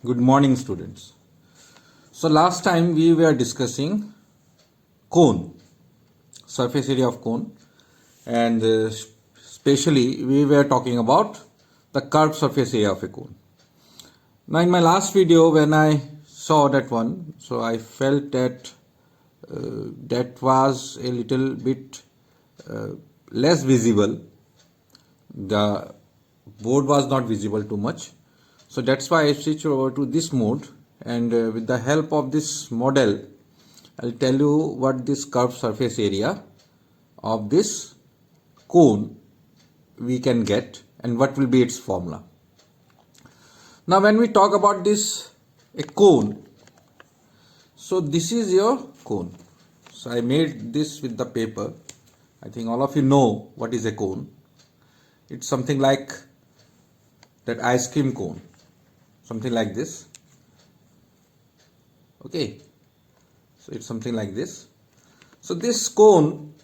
Good morning, students. So last time we were discussing cone, surface area of cone, and especially we were talking about the curved surface area of a cone. Now in my last video when I saw that one, so I felt that that was a little bit less visible. The board was not visible too much. So that's why I switched over to this mode, and with the help of this model I'll tell you what this curved surface area of this cone we can get and what will be its formula. Now when we talk about this a cone, so this is your cone. So I made this with the paper. I think all of you know what is a cone. It's something like that ice cream cone, something like this. Okay, so it's something like this. So this cone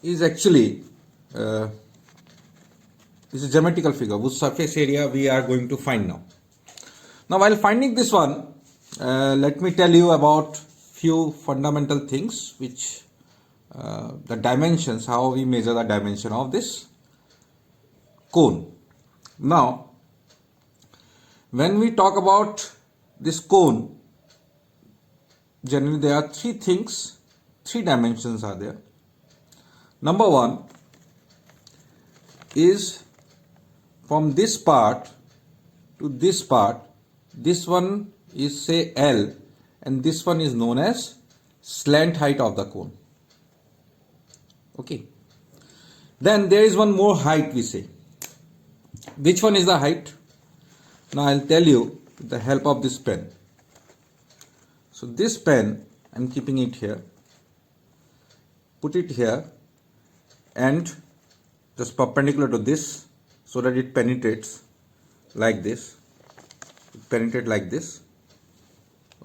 is actually is a geometrical figure whose surface area we are going to find now. Now while finding this one, let me tell you about few fundamental things which the dimensions, how we measure the dimension of this cone. Now when we talk about this cone, generally there are three dimensions are there. Number one is from this part to this part. This one is say L, and this one is known as slant height of the cone. Okay. Then there is one more height we say. Which one is the height? Now I'll tell you with the help of this pen. So this pen, I'm keeping it here. Put it here and just perpendicular to this so that it penetrates like this. It penetrates like this.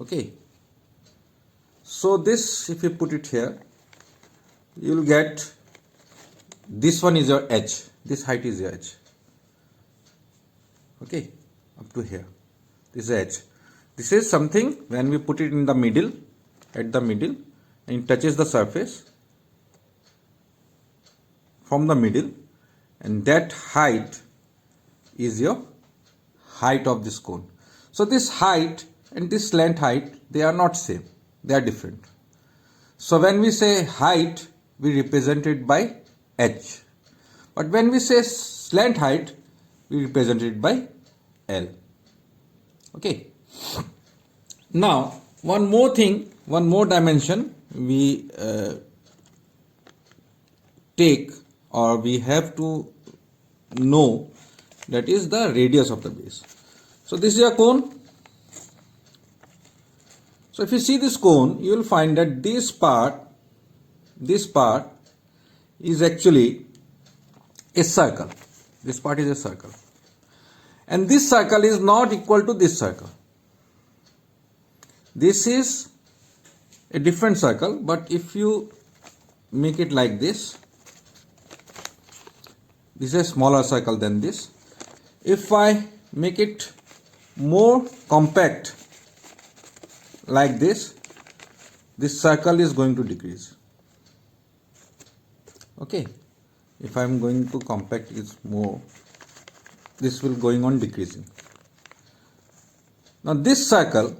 Okay. So this, if you put it here, you will get this one is your edge. This height is your edge. Okay, up to here. This is edge. This is something when we put it in the middle, at the middle, and it touches the surface from the middle, and that height is your height of this cone. So this height and this slant height, they are not same, they are different. So when we say height, we represent it by h, but when we say slant height, we represent it by L. Okay. Now one more thing, one more dimension we take, or we have to know, that is the radius of the base. So this is a cone. So if you see this cone, you will find that this part is actually a circle. This part is a circle, and this circle is not equal to this circle. This is a different circle, but if you make it like this is a smaller circle than this. If I make it more compact like this circle is going to decrease. Okay, if I am going to compact it more, this will going on decreasing. Now this circle,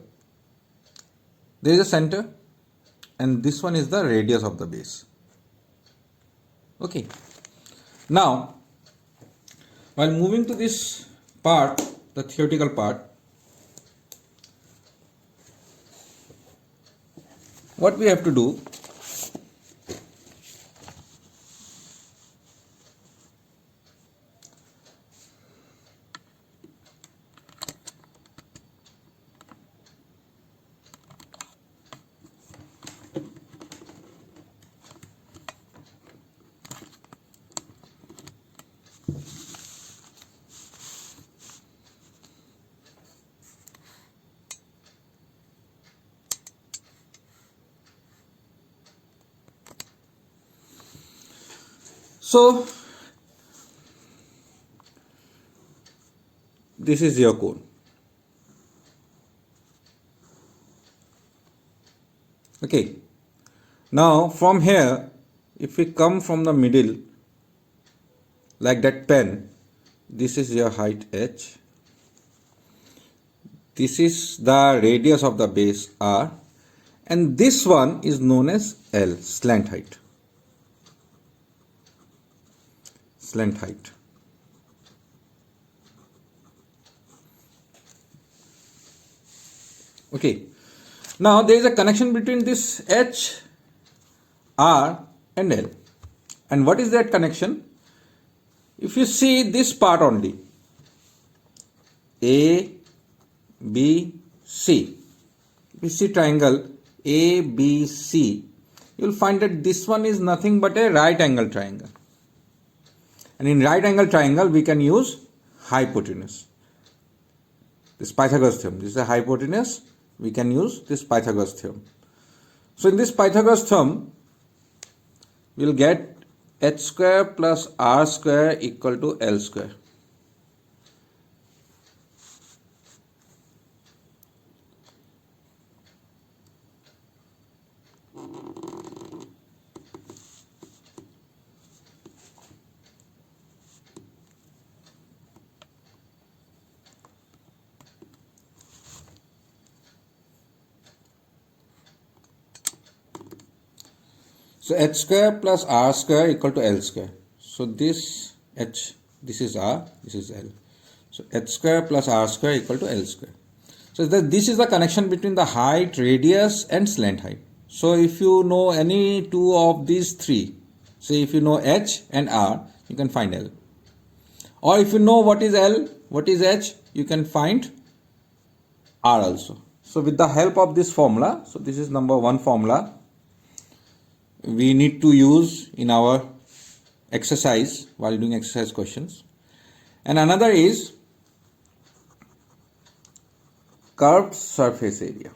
there is a center, and this one is the radius of the base. Okay. Now while moving to this part, the theoretical part, what we have to do, so this is your cone. Okay. Now from here, if we come from the middle, like that pen, this is your height h. This is the radius of the base r, and this one is known as L, slant height. Slant height. Okay. Now there is a connection between this h, r and L. And what is that connection? If you see this part only, A, B, C. If you see triangle A, B, C, you will find that this one is nothing but a right angle triangle. And in right angle triangle, we can use hypotenuse. This Pythagoras theorem. This is a hypotenuse. We can use this Pythagoras theorem. So in this Pythagoras theorem, we will get h square plus r square equal to L square. So h square plus r square equal to L square. So this h, this is r, this is L. So h square plus r square equal to L square. So this is the connection between the height, radius and slant height. So if you know any two of these three, say if you know h and r, you can find L. Or if you know what is L, what is h, you can find r also. So with the help of this formula, so this is number one formula we need to use in our exercise while doing exercise questions. And another is curved surface area.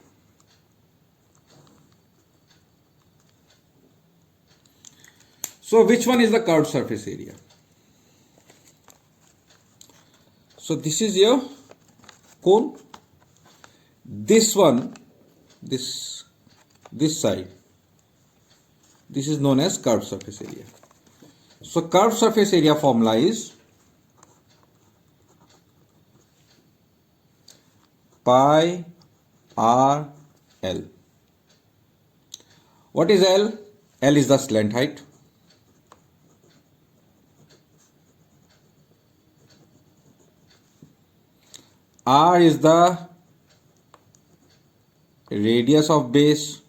So which one is the curved surface area? So this is your cone. This one, this side, this is known as curved surface area. So curved surface area formula is pi r L. What is L? L is the slant height. R is the radius of base.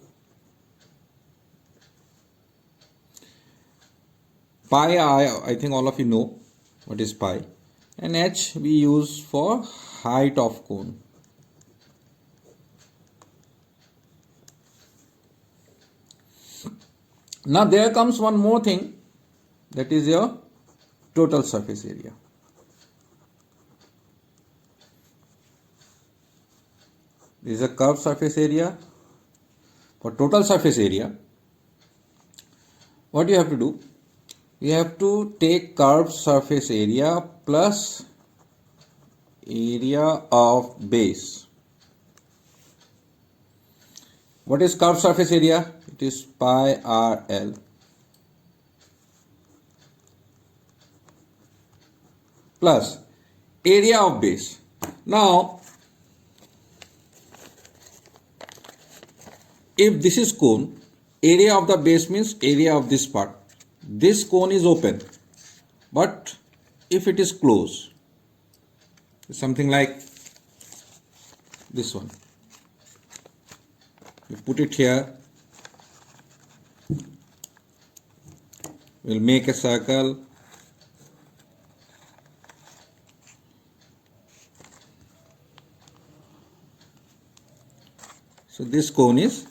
Pi, I think all of you know what is pi. And h we use for height of cone. Now there comes one more thing, that is your total surface area. This is a curved surface area. For total surface area, what you have to do? You have to take curved surface area plus area of base. What is curved surface area? It is pi r L. Plus area of base. Now, if this is cone, area of the base means area of this part. This cone is open, but if it is closed, something like this one, you put it here, we'll make a circle, so this cone is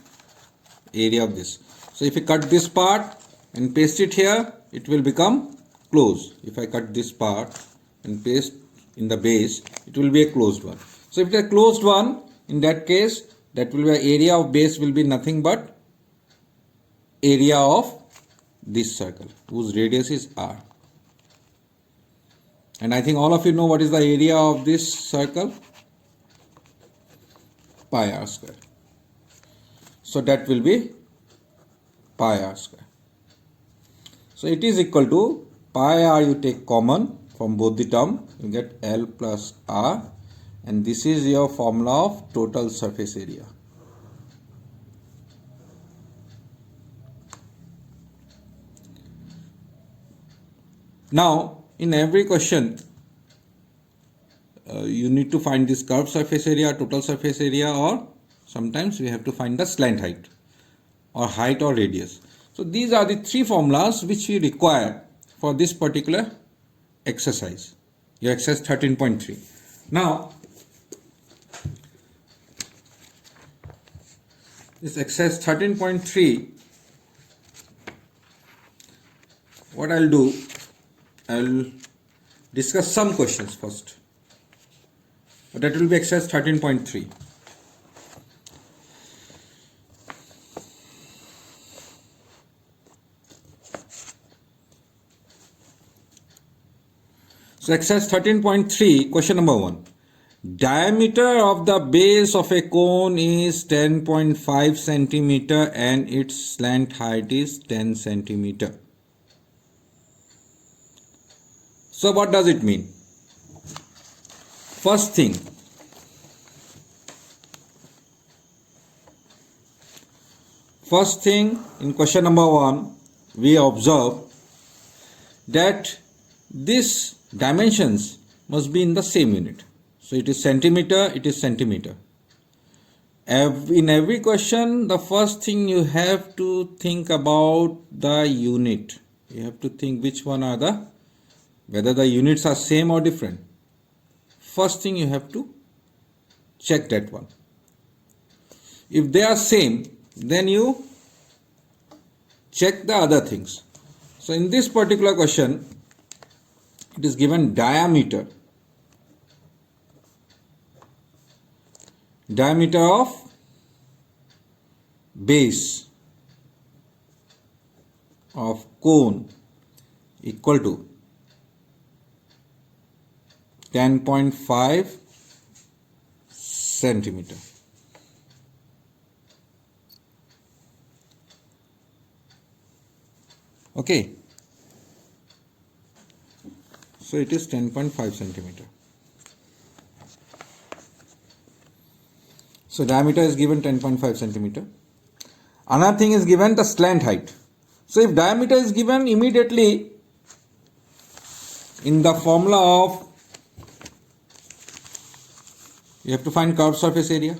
area of this. So if you cut this part and paste it here, it will become closed. If I cut this part and paste in the base, it will be a closed one. So if it is a closed one, in that case, that will be area of base will be nothing but area of this circle, whose radius is r. And I think all of you know what is the area of this circle? Pi r square. So that will be pi r square. So it is equal to pi r, you take common from both the term, you get L plus R, and this is your formula of total surface area. Now in every question you need to find this curved surface area, total surface area, or sometimes we have to find the slant height or height or radius. So these are the three formulas which we require for this particular exercise, your exercise 13.3. Now this exercise 13.3, what I'll do, I'll discuss some questions first. That will be exercise 13.3. So exercise 13.3, question number 1. Diameter of the base of a cone is 10.5 centimeter and its slant height is 10 centimeter. So what does it mean? First thing, in question number 1, we observe that this dimensions must be in the same unit. So it is centimeter, it is centimeter. In every question, the first thing you have to think about the unit. You have to think which one are the, whether the units are same or different. First thing you have to check that one. If they are same, then you check the other things. So in this particular question, it is given diameter of base of cone equal to 10.5 centimeter. Okay. So it is 10.5 centimeter. So diameter is given 10.5 centimeter. Another thing is given the slant height. So if diameter is given, immediately in the formula of, you have to find curved surface area.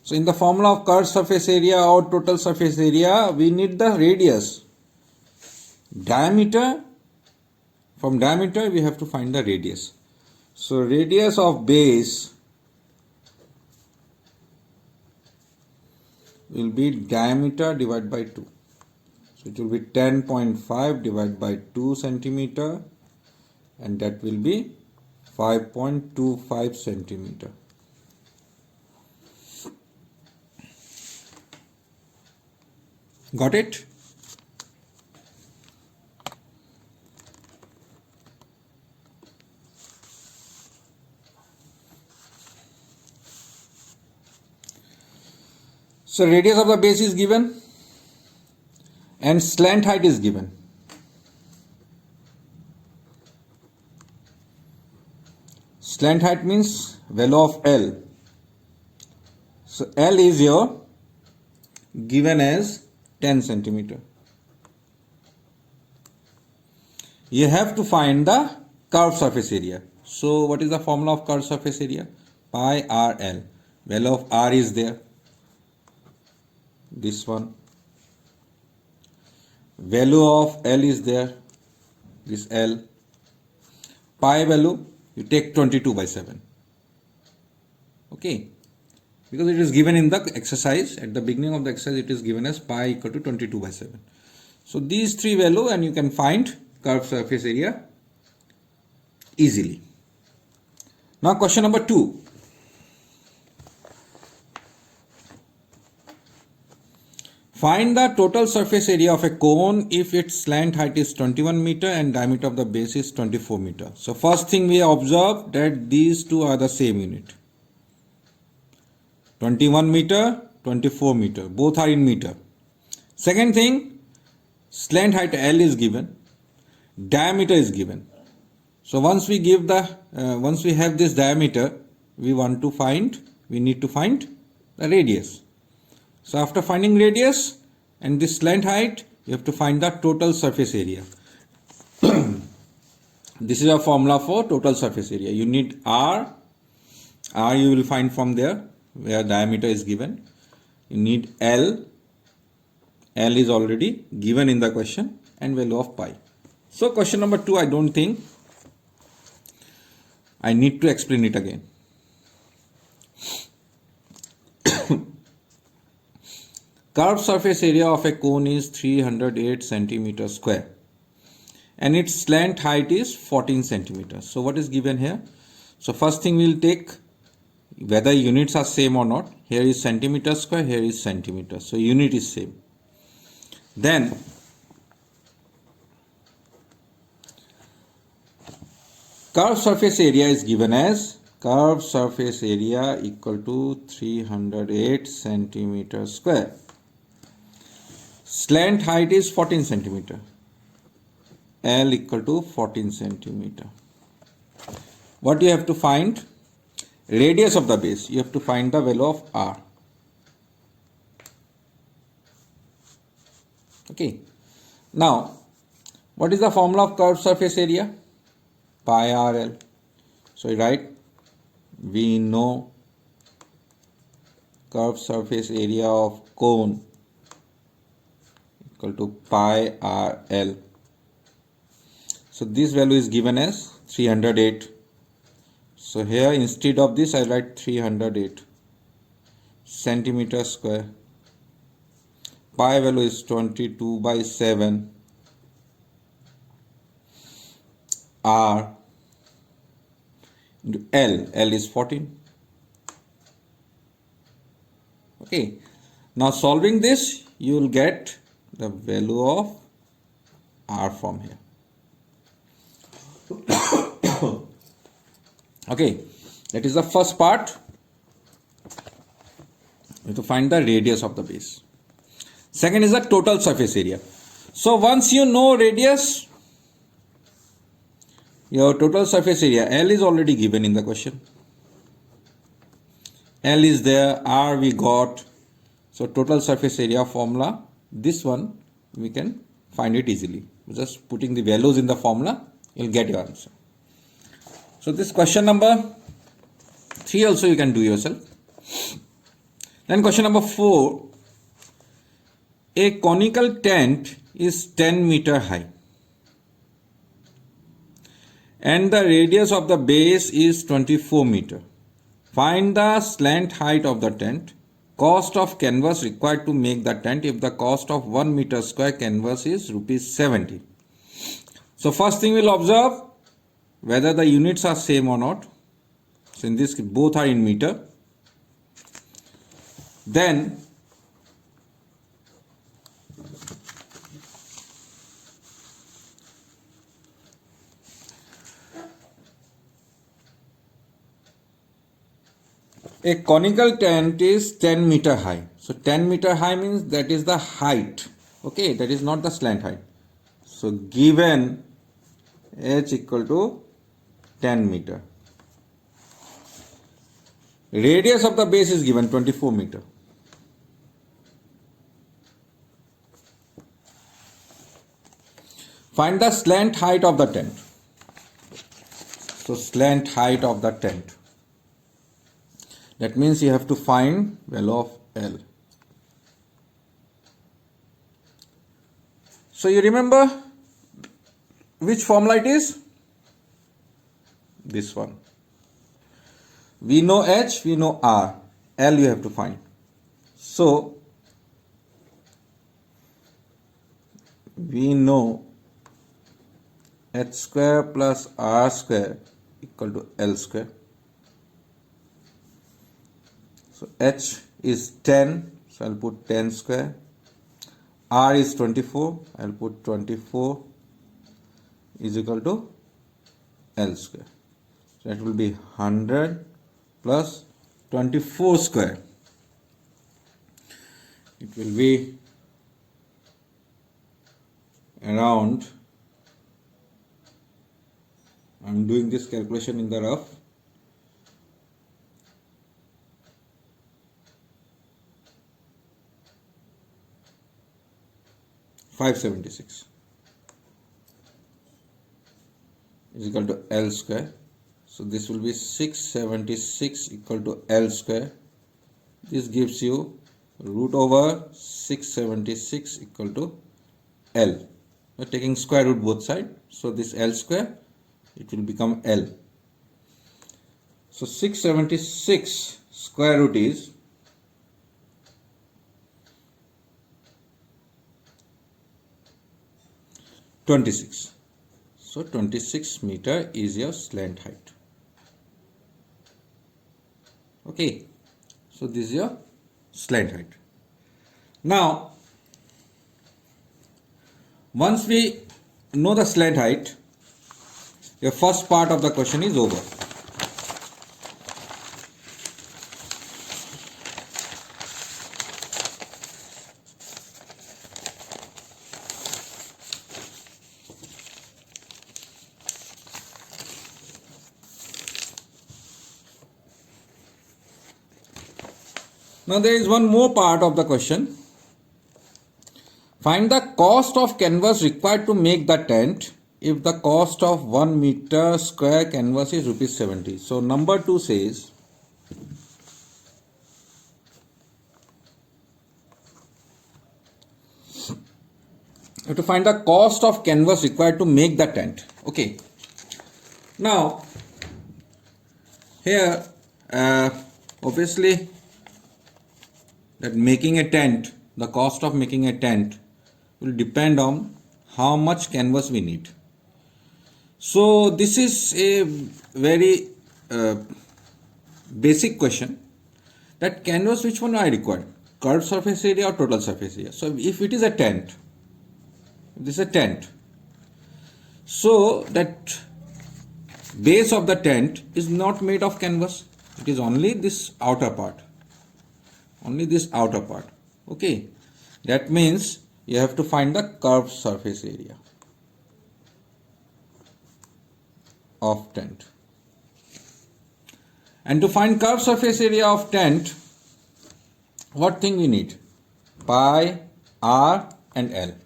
So in the formula of curved surface area or total surface area, we need the radius. Diameter, from diameter we have to find the radius. So radius of base will be diameter divided by 2. So it will be 10.5 divided by 2 centimeter, and that will be 5.25 centimeter. Got it? So radius of the base is given and slant height is given. Slant height means value of L. So L is your given as 10 centimeter. You have to find the curved surface area. So what is the formula of curved surface area? Pi r L. Value of R is there. This one. Value of L is there. This L. Pi value, you take 22 by 7. Okay. Because it is given in the exercise, at the beginning of the exercise it is given as pi equal to 22 by 7. So these three value and you can find curved surface area easily. Now question number 2. Find the total surface area of a cone if its slant height is 21 meter and diameter of the base is 24 meter. So first thing we observe that these two are the same unit. 21 meter 24 meter. Both are in meter. Second thing, slant height L is given, diameter is given. So once we have this diameter, we need to find the radius. So after finding radius and this slant height, you have to find the total surface area. This is a formula for total surface area. You need R you will find from there where diameter is given. You need L is already given in the question, and value of pi. So question number 2, I don't think I need to explain it again. Curved surface area of a cone is 308 centimeters square and its slant height is 14 centimeters. So what is given here? So first thing we'll take whether units are same or not. Here is centimeter square, here is centimeter. So unit is same. Then curved surface area is given as curved surface area equal to 308 centimeters square. Slant height is 14 centimeter. L equal to 14 centimeter. What you have to find? Radius of the base. You have to find the value of R. Okay. Now, what is the formula of curved surface area? Pi RL. So write, we know curved surface area of cone equal to pi RL. So this value is given as 308. So here instead of this I write 308 centimeter square. Pi value is 22 by 7. R into L is 14. Okay. Now solving this, you will get the value of R from here. Okay, that is the first part. We have to find the radius of the base. Second is the total surface area. So once you know radius, your total surface area L is already given in the question. L is there, R we got. So total surface area formula, this one we can find it easily. Just putting the values in the formula, you'll get your answer. So this question number 3 also you can do yourself. Then question number 4. A conical tent is 10 meter high and the radius of the base is 24 meter. Find the slant height of the tent, cost of canvas required to make the tent if the cost of 1 meter square canvas is rupees 70. So first thing we'll observe whether the units are same or not. So in this both are in meter. Then a conical tent is 10 meter high. So 10 meter high means that is the height. Okay, that is not the slant height. So given h equal to 10 meter. Radius of the base is given 24 meter. Find the slant height of the tent. So slant height of the tent. That means you have to find value of L. So you remember which formula it is? This one. We know H, we know R. L you have to find. So we know H square plus R square equal to L square. So H is 10, so I'll put 10 square. R is 24, I'll put 24 is equal to L square. So that will be 100 plus 24 square it will be around, I'm doing this calculation in the rough, 576 is equal to L square. So this will be 676 equal to L square. This gives you root over 676 equal to L. We're taking square root both sides. So this L square, it will become L. So 676 square root is 26. So 26 meter is your slant height. Okay. So this is your slant height. Now, once we know the slant height, your first part of the question is over. Now there is one more part of the question. Find the cost of canvas required to make the tent if the cost of 1 meter square canvas is rupees 70. So number 2 says you have to find the cost of canvas required to make the tent. Okay. Now here obviously that making a tent, the cost of making a tent will depend on how much canvas we need. So this is a very basic question, that canvas which one I require, curved surface area or total surface area. So if it is a tent, this is a tent, so that base of the tent is not made of canvas, it is only this outer part. Only this outer part. Okay, that means you have to find the curved surface area of tent. And to find curved surface area of tent, what thing we need? Pi, R and L.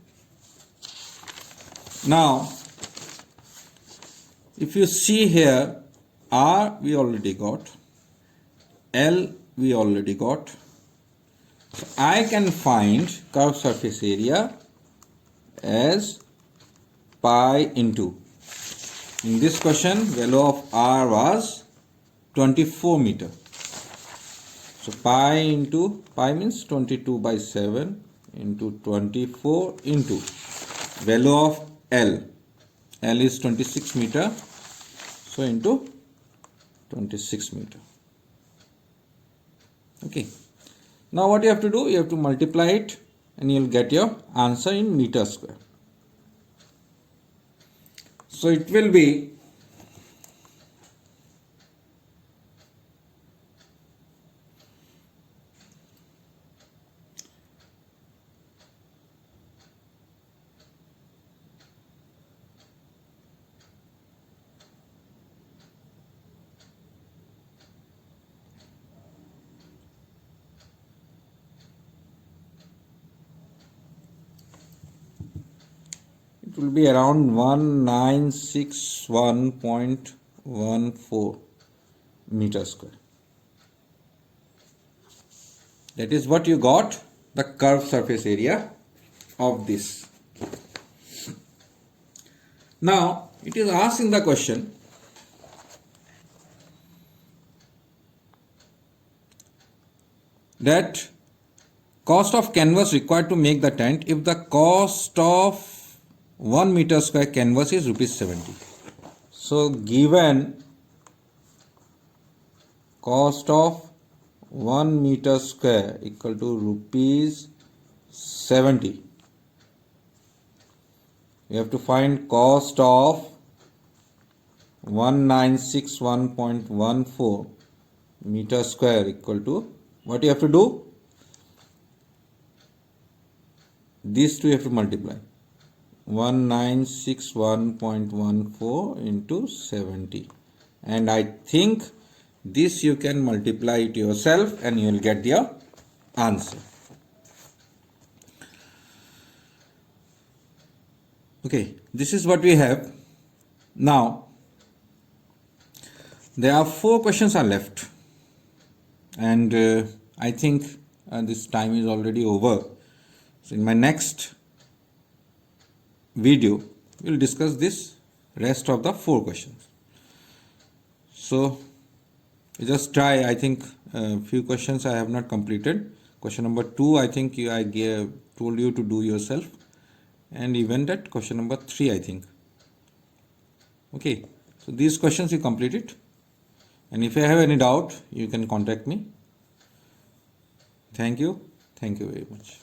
Now, if you see here, R we already got, L we already got. So I can find curved surface area as pi into, in this question value of R was 24 meter. So pi into, pi means 22 by 7 into 24 into value of L. L is 26 meter. So into 26 meter. Okay. Now what you have to do, you have to multiply it and you will get your answer in meter square. So it will be around 1961.14 meter square. That is what you got, the curved surface area of this. Now it is asked in the question that cost of canvas required to make the tent if the cost of 1 meter square canvas is rupees 70. So given cost of 1 meter square equal to rupees 70, you have to find cost of 1961.14 meter square equal to, what you have to do, these two you have to multiply. 1961.14 into 70, and I think this you can multiply it yourself and you will get your answer. Okay, this is what we have. Now there are 4 questions are left, and I think this time is already over. So in my next video we'll discuss this rest of the 4 questions. So just try. I think a few questions I have not completed. Question number 2 I think I told you to do yourself, and even that question number 3 I think. Okay, so these questions you complete it, and if you have any doubt you can contact me. Thank you very much.